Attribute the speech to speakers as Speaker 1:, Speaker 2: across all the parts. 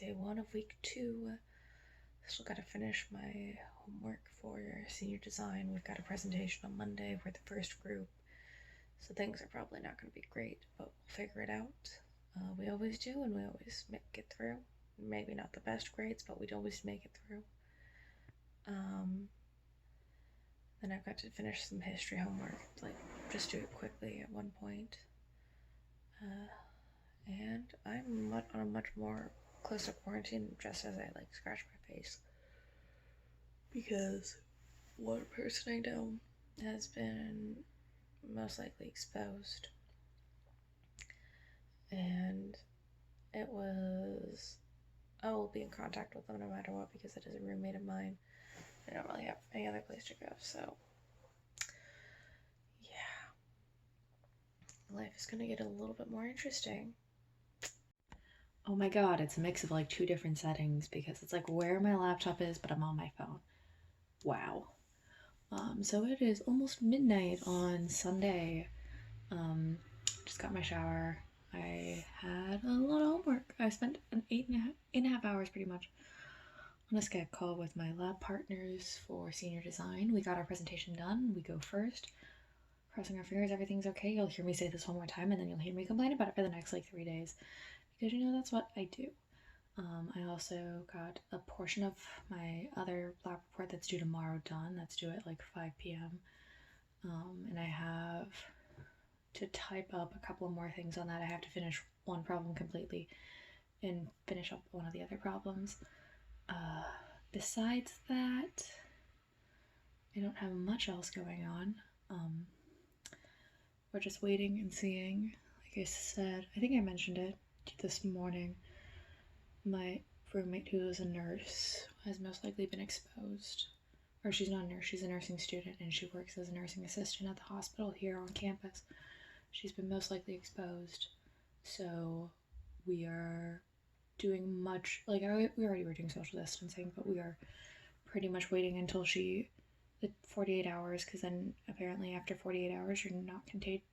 Speaker 1: day one of week 2. Still got to finish my homework for senior design. We've got a presentation on Monday. We're the first group, so things are probably not going to be great, but we'll figure it out. We always do, and we always make it through. Maybe not the best grades, but we'd always make it through. Then I've got to finish some history homework, like just do it quickly at one point. And I'm on a much more closer quarantine, just as I like scratch my face, because one person I know has been most likely exposed, and I will be in contact with them no matter what, because it is a roommate of mine. I don't really have any other place to go, so yeah, life is gonna get a little bit more interesting.
Speaker 2: Oh my god, it's a mix of like two different settings because it's like where my laptop is, but I'm on my phone. Wow. So it is almost midnight on Sunday. Just got my shower. I had a lot of homework. I spent an eight and a half hours pretty much on a Skype call with my lab partners for senior design. We got our presentation done. We go first. Crossing our fingers, everything's okay. You'll hear me say this one more time, and then you'll hear me complain about it for the next like 3 days, because that's what I do. I also got a portion of my other lab report that's due tomorrow done. That's due at like 5 p.m. And I have to type up a couple of more things on that. I have to finish one problem completely and finish up one of the other problems. Besides that, I don't have much else going on. We're just waiting and seeing. Like I said, I think I mentioned it this morning. My roommate, who is a nurse, has most likely been exposed. Or she's not a nurse, she's a nursing student, and she works as a nursing assistant at the hospital here on campus. She's been most likely exposed. So we are doing much, like we already were doing social distancing, but we are pretty much waiting until the 48 hours, because then apparently after 48 hours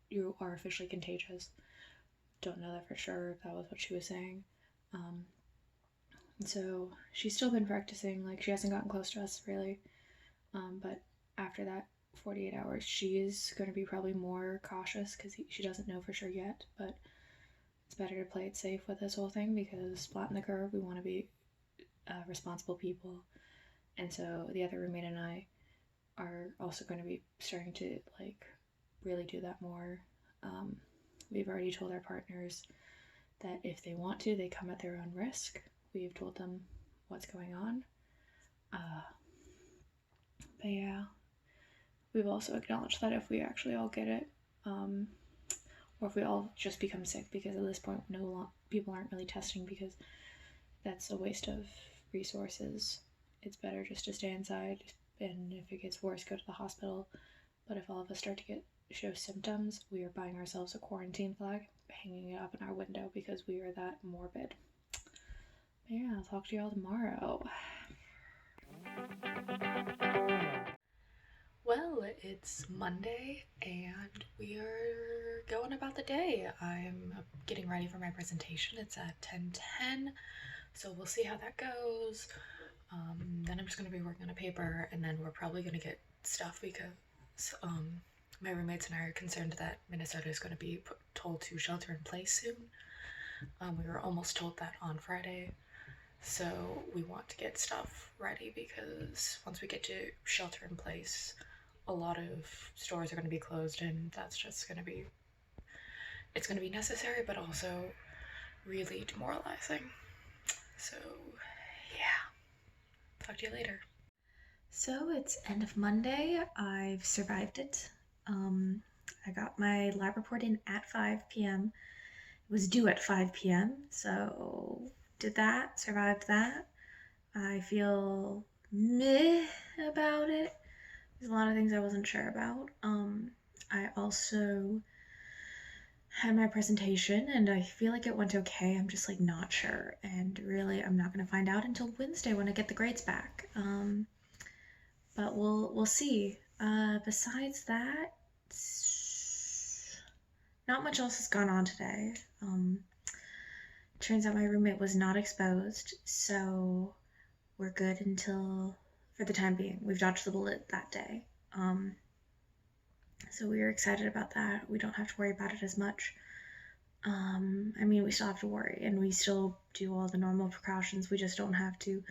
Speaker 2: you are officially contagious. Don't know that for sure, if that was what she was saying. So she's still been practicing, like she hasn't gotten close to us really, but after that 48 hours she is going to be probably more cautious, because she doesn't know for sure yet, but it's better to play it safe with this whole thing, because flatten the curve, we want to be responsible people. And so the other roommate and I are also going to be starting to like really do that more. We've already told our partners that if they want to, they come at their own risk. We've told them what's going on. But yeah, we've also acknowledged that if we actually all get it, or if we all just become sick, because at this point people aren't really testing, because that's a waste of resources. It's better just to stay inside, and if it gets worse, go to the hospital. But if all of us start to show symptoms, we are buying ourselves a quarantine flag, hanging it up in our window, because we are that morbid. But yeah, I'll talk to y'all tomorrow.
Speaker 1: Well, it's Monday and we are going about the day. I'm getting ready for my presentation. It's at 10:10, so we'll see how that goes. Then I'm just going to be working on a paper, and then we're probably going to get stuff, because my roommates and I are concerned that Minnesota is going to be told to shelter in place soon. We were almost told that on Friday, so we want to get stuff ready, because once we get to shelter in place, a lot of stores are going to be closed, and that's just going to be, it's going to be necessary, but also really demoralizing. So yeah, talk to you later. So it's end of Monday. I've survived it. I got my lab report in at 5 p.m. It was due at 5 p.m. So did that, survived that. I feel meh about it. There's a lot of things I wasn't sure about. I also had my presentation, and I feel like it went okay. I'm just like not sure, and really I'm not gonna find out until Wednesday when I get the grades back. But we'll see. Besides that, not much else has gone on today.
Speaker 3: turns out my roommate was not exposed, so we're good until, for the time being. We've dodged the bullet that day. So we were excited about that. We don't have to worry about it as much. I mean, we still have to worry, and we still do all the normal precautions. We just don't have to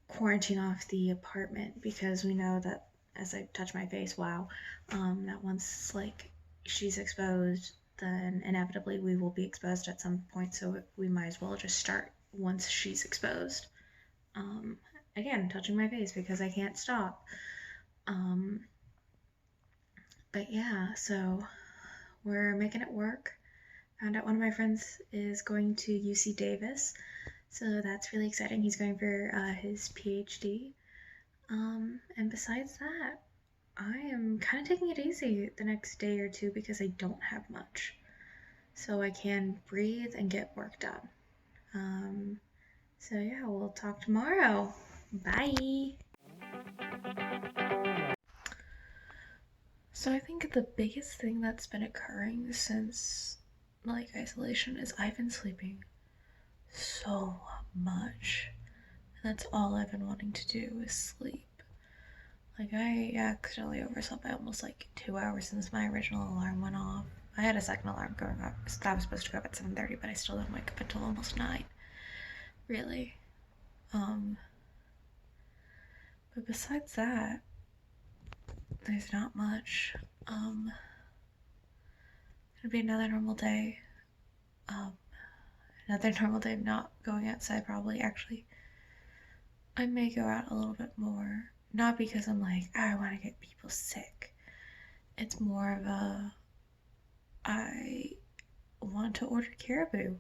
Speaker 3: quarantine off the apartment because we know that, as I touch my face, wow, that once like she's exposed, then inevitably we will be exposed at some point. So we might as well just start once she's exposed. Again, touching my face because I can't stop. But yeah, so we're making it work. Found out one of my friends is going to UC Davis, so that's really exciting. He's going for his PhD. And besides that, I am kind of taking it easy the next day or two because I don't have much. So I can breathe and get work done. So yeah, we'll talk tomorrow. Bye!
Speaker 1: So I think the biggest thing that's been occurring since like isolation is I've been sleeping so much. And that's all I've been wanting to do is sleep. Like I accidentally overslept by almost like 2 hours since my original alarm went off. I had a second alarm going off. That was supposed to go up at 7:30, but I still didn't wake up until almost 9. Really. But besides that, there's not much. Gonna be another normal day. Another normal day of not going outside probably. Actually, I may go out a little bit more. Not because I'm like, oh, I want to get people sick. It's more of a, I want to order caribou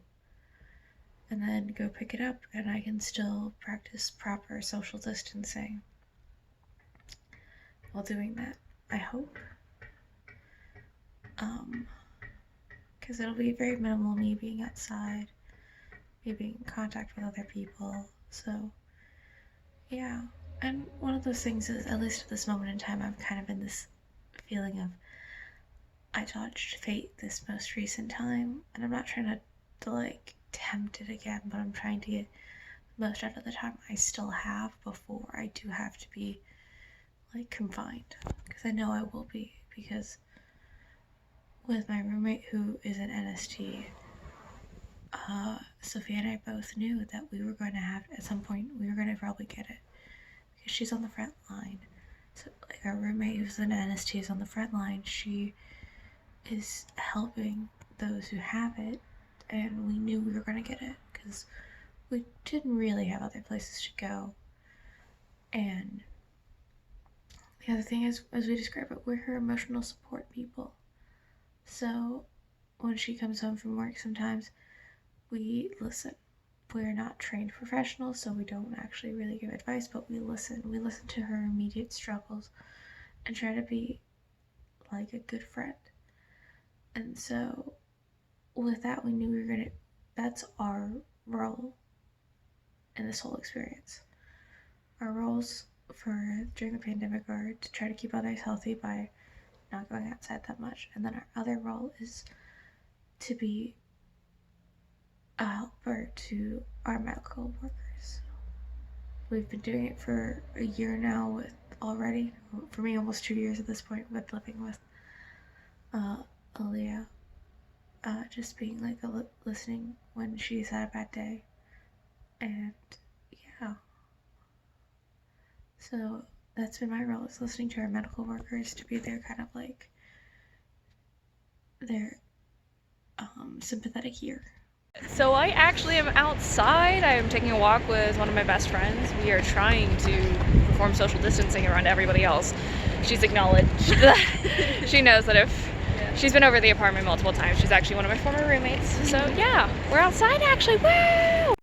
Speaker 1: and then go pick it up, and I can still practice proper social distancing while doing that, I hope. Because it'll be very minimal me being outside, me being in contact with other people, so yeah. And one of those things is, at least at this moment in time, I'm kind of in this feeling of I dodged fate this most recent time, and I'm not trying to like tempt it again, but I'm trying to get the most out of the time I still have before I do have to be like confined, because I know I will be, because with my roommate who is an NST, Sophia and I both knew that we were going to have, at some point, we were going to probably get it, because she's on the front line. So, like, our roommate who's an NST is on the front line. She is helping those who have it, and we knew we were going to get it, because we didn't really have other places to go. And the other thing is, as we describe it, we're her emotional support people. So when she comes home from work, sometimes we listen. We're not trained professionals, so we don't actually really give advice, but we listen. We listen to her immediate struggles and try to be like a good friend. And so with that, we knew we were gonna, that's our role in this whole experience. Our roles for during the pandemic are to try to keep others healthy by not going outside that much, and then our other role is to be a helper to our medical workers. We've been doing it for a year now, with already, for me, almost 2 years at this point, with living with Aaliyah. Just being like listening when she's had a bad day. And yeah. So that's been my role, is listening to our medical workers, to be their kind of like their sympathetic ear.
Speaker 4: So I actually am outside. I am taking a walk with one of my best friends. We are trying to perform social distancing around everybody else. She's acknowledged that she knows that if she's been over the apartment multiple times. She's actually one of my former roommates. So yeah, we're outside actually. Woo!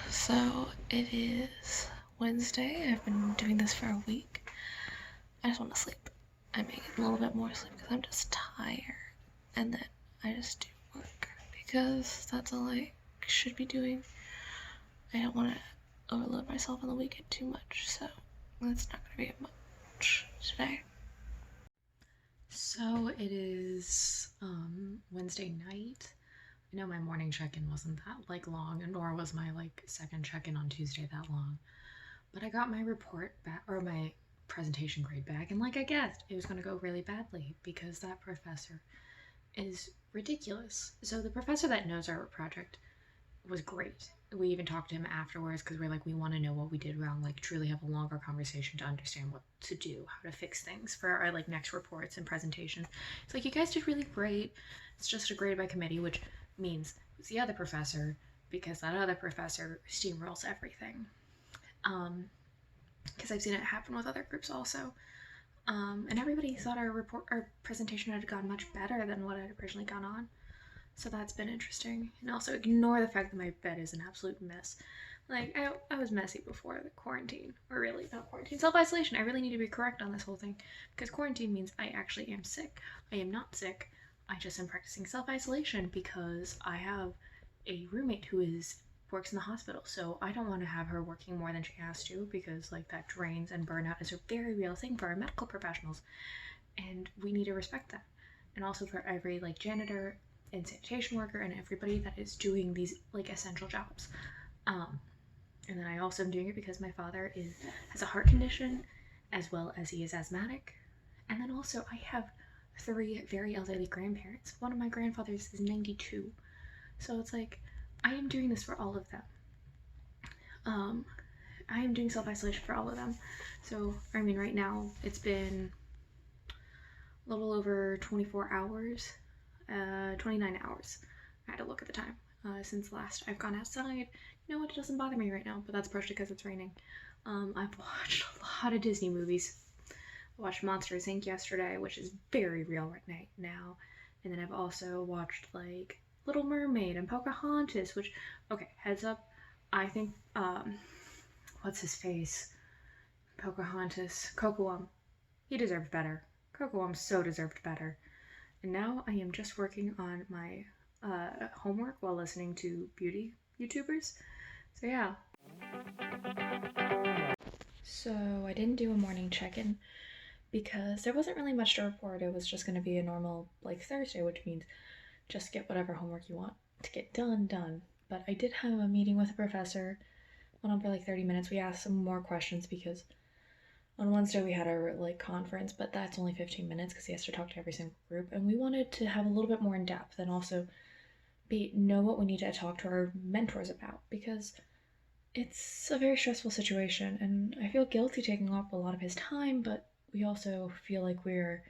Speaker 1: So it is Wednesday. I've been doing this for a week. I just want to sleep. I may get a little bit more sleep because I'm just tired. And then I just do work because that's all I should be doing. I don't want to overload myself on the weekend too much, so that's not going to be much today. So it is Wednesday night. I know my morning check-in wasn't that long, nor was my second check-in on Tuesday that long. But I got my report back, or my presentation grade back, and like I guessed, it was going to go really badly because that professor is ridiculous. So the professor that knows our project was great. We even talked to him afterwards because we're we want to know what we did wrong, truly have a longer conversation to understand what to do, how to fix things for our next reports and presentations. It's you guys did really great. It's just a grade by committee, which means it's the other professor, because that other professor steamrolls everything. Because I've seen it happen with other groups also. And everybody thought our presentation had gone much better than what had originally gone on. So that's been interesting. And also ignore the fact that my bed is an absolute mess. I was messy before the quarantine. Or really, not quarantine. Self-isolation. I really need to be correct on this whole thing. Because quarantine means I actually am sick. I am not sick. I just am practicing self-isolation because I have a roommate who works in the hospital. So I don't want to have her working more than she has to, because that drains, and burnout is a very real thing for our medical professionals. And we need to respect that. And also for every janitor and sanitation worker and everybody that is doing these essential jobs. And then I also am doing it because my father has a heart condition, as well as he is asthmatic. And then also I have 3 very elderly grandparents. One of my grandfathers is 92. So it's I am doing this for all of them. I am doing self-isolation for all of them. So, I mean, right now it's been a little over 24 hours. 29 hours. I had to look at the time since last I've gone outside. You know what? It doesn't bother me right now, but that's partially because it's raining. I've watched a lot of Disney movies. I watched Monsters Inc. yesterday, which is very real right now. And then I've also watched Little Mermaid and Pocahontas, which, okay, heads up, I think, what's his face? Pocahontas. Kocoum. He deserved better. Kocoum so deserved better. And now I am just working on my homework while listening to beauty YouTubers. So yeah. So I didn't do a morning check-in because there wasn't really much to report. It was just going to be a normal Thursday, which means just get whatever homework you want to get done. But I did have a meeting with a professor. Went on for 30 minutes. We asked some more questions because on Wednesday we had our conference, but that's only 15 minutes because he has to talk to every single group, and we wanted to have a little bit more in depth and also know what we need to talk to our mentors about, because it's a very stressful situation, and I feel guilty taking up a lot of his time, but we also feel we're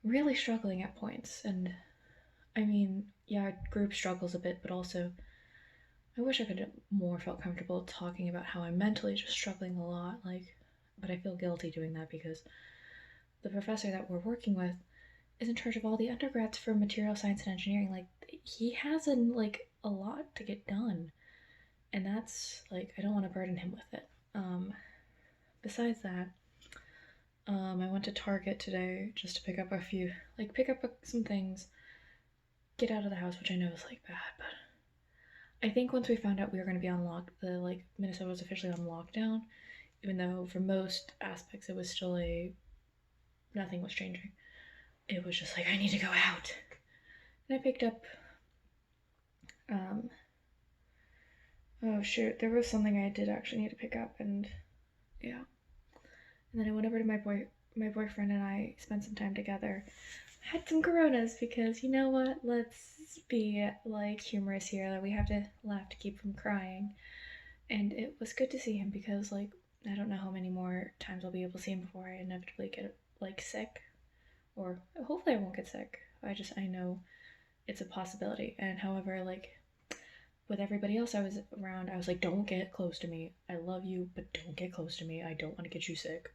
Speaker 1: really struggling at points. And I mean, yeah, our group struggles a bit, but also I wish I could more felt comfortable talking about how I'm mentally just struggling a lot, but I feel guilty doing that because the professor that we're working with is in charge of all the undergrads for material science and engineering. He has a lot to get done, and that's I don't want to burden him with it. Besides that, I went to Target today just to pick up a few, pick up some things, get out of the house, which I know is bad, but I think once we found out we were going to be on Minnesota was officially on lockdown, even though for most aspects it was still nothing was changing. It was just I need to go out. And I picked up, oh shoot, there was something I did actually need to pick up, and yeah. And then I went over to my boyfriend and I spent some time together. I had some Coronas because, you know what, let's be humorous here, that we have to laugh to keep from crying. And it was good to see him because I don't know how many more times I'll be able to see him before I inevitably get sick, or hopefully I won't get sick. I know it's a possibility. And however, with everybody else I was around, I was don't get close to me. I love you, but don't get close to me. I don't want to get you sick.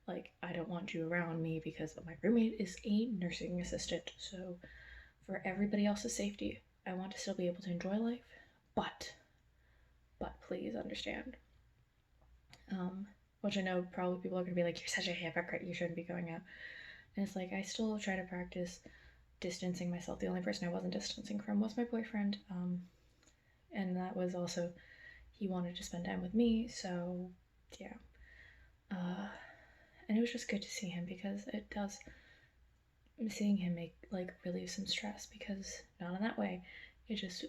Speaker 1: I don't want you around me because my roommate is a nursing assistant. So for everybody else's safety, I want to still be able to enjoy life, but please understand. Which I know probably people are going to be you're such a hypocrite, you shouldn't be going out. And it's I still try to practice distancing myself. The only person I wasn't distancing from was my boyfriend. And that was also, he wanted to spend time with me, so yeah. And it was just good to see him because it does
Speaker 2: seeing him make relieve some stress, because not in that way. It just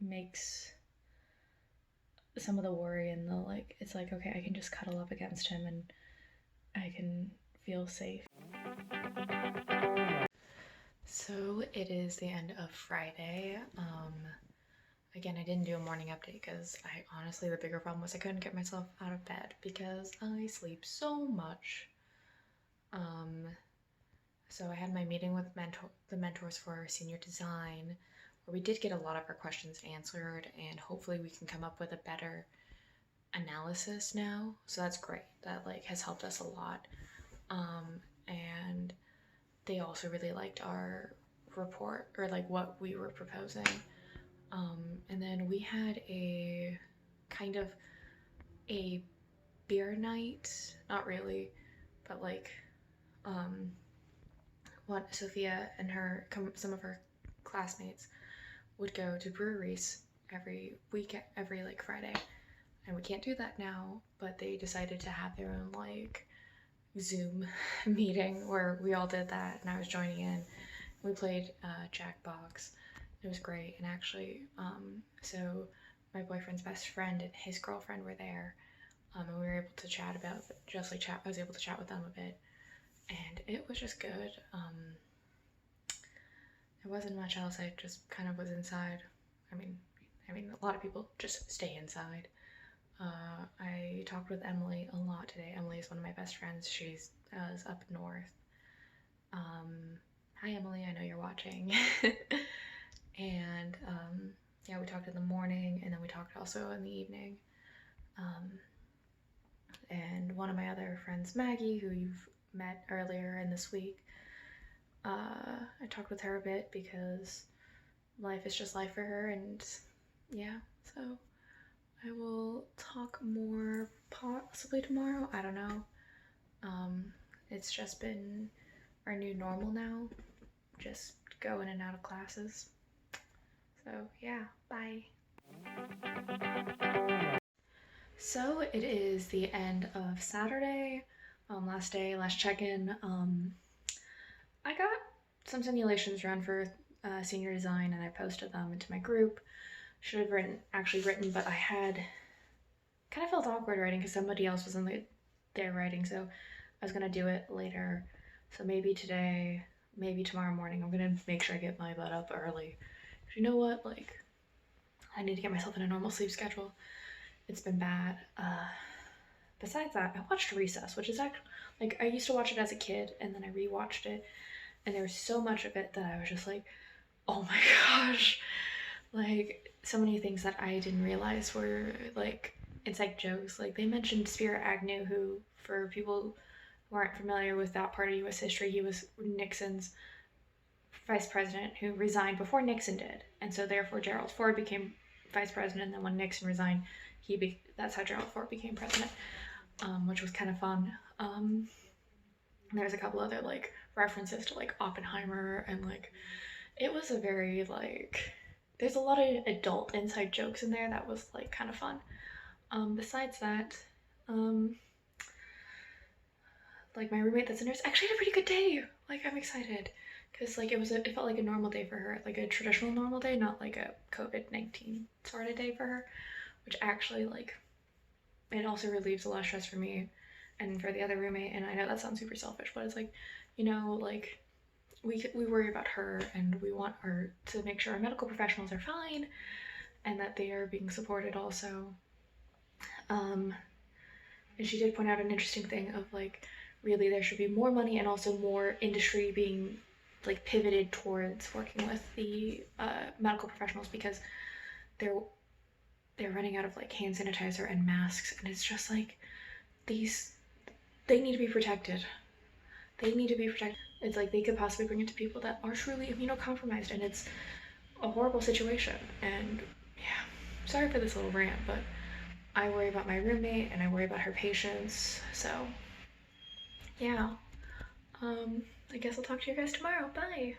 Speaker 2: makes some of the worry and the it's like, okay, I can just cuddle up against him and I can feel safe. So it is the end of Friday. Again, I didn't do a morning update because the bigger problem was I couldn't get myself out of bed because I sleep so much. So I had my meeting with the mentors for senior design, where we did get a lot of our questions answered, and hopefully we can come up with a better analysis now. So that's great. That has helped us a lot. And they also really liked our report, or what we were proposing. And then we had a kind of a beer night, not really, but what Sophia and some of her classmates would go to breweries every weekend, every Friday, and we can't do that now, but they decided to have their own Zoom meeting where we all did that, and I was joining in. We played Jackbox. It was great, and actually, so my boyfriend's best friend and his girlfriend were there, and we were able to chat about I was able to chat with them a bit, and it was just good. There wasn't much else. I just kind of was inside. I mean, a lot of people just stay inside. I talked with Emily a lot today. Emily is one of my best friends. She's up north. Hi Emily, I know you're watching. And yeah, we talked in the morning, and then we talked also in the evening. And one of my other friends, Maggie, who you've met earlier in this week, I talked with her a bit because life is just life for her, and yeah, so I will talk more possibly tomorrow. I don't know. It's just been our new normal now, just go in and out of classes. So yeah, bye. So it is the end of Saturday, last day, last check-in. I got some simulations run for senior design, and I posted them into my group. Should have written, but I had kind of felt awkward writing because somebody else was in there writing, so I was gonna do it later. So maybe today, maybe tomorrow morning, I'm gonna make sure I get my butt up early. Cause you know what, I need to get myself in a normal sleep schedule. It's been bad. Besides that, I watched Recess, which is actually, I used to watch it as a kid, and then I rewatched it, and there was so much of it that I was just oh my gosh. So many things that I didn't realize were inside jokes. They mentioned Spiro Agnew, who, for people who aren't familiar with that part of U.S. history, he was Nixon's vice president who resigned before Nixon did, and so therefore Gerald Ford became vice president, and then when Nixon resigned, that's how Gerald Ford became president, which was kind of fun. There's a couple other references to Oppenheimer, and it was a very there's a lot of adult inside jokes in there that was kind of fun. Besides that, my roommate that's a nurse actually had a pretty good day. I'm excited because it felt like a normal day for her, a traditional normal day, not a COVID-19 sort of day for her, which actually it also relieves a lot of stress for me and for the other roommate. And I know that sounds super selfish, but it's we worry about her, and we want her to make sure our medical professionals are fine and that they are being supported also. And she did point out an interesting thing of really there should be more money and also more industry being pivoted towards working with the medical professionals, because they're running out of hand sanitizer and masks, and it's just they need to be protected. They need to be protected. It's they could possibly bring it to people that are truly immunocompromised, and it's a horrible situation. And yeah, sorry for this little rant, but I worry about my roommate and I worry about her patients. So yeah, I guess I'll talk to you guys tomorrow. Bye.